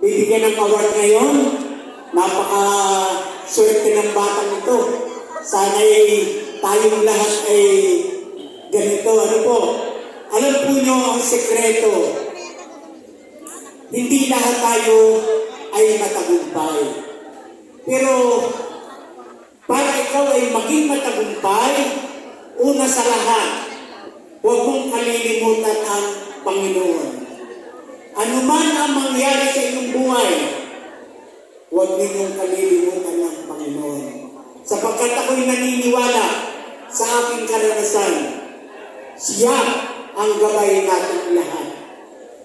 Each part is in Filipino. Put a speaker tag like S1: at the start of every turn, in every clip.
S1: bibigyan ng award ngayon. Napaka-swerte ng batang ito. Sana'y tayong lahat ay ganito. Ano po? Alam po nyo ang sekreto. Hindi lahat tayo ay matagumpay. Pero para ikaw ay maging matagumpay, una sa lahat, huwag mong kalilimutan ang Panginoon. Ano man ang mangyari sa iyong buhay, huwag ninyong kalilimutan ang Panginoon. Sapagkat ako'y naniniwala sa aking karanasan, siya ang gabay natin lahat.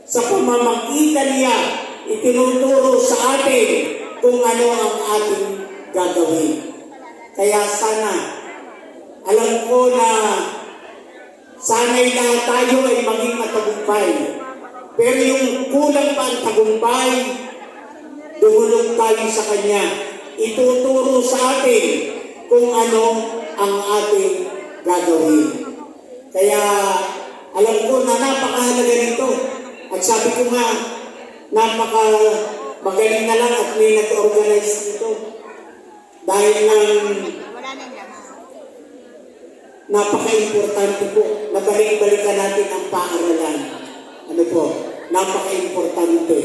S1: Sa pamamagitan niya, itinuturo sa atin kung ano ang ating gagawin. Kaya sana, alam ko na sana'y lahat tayo ay maging matagumpay. Pero yung kulang pa ang tagumpay, dumulog tayo sa Kanya. Ituturo sa atin kung ano ang ating gagawin. Kaya alam ko na napakahalaga nito. At sabi ko nga, magaling na lang at may nag-organize nito. Dahil ng napaka-importante po na balik-balikan natin ang paaralan. Ano po? Napaka-importante.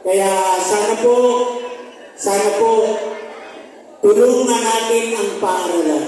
S1: Kaya sana po, tulungan natin ang paaralan.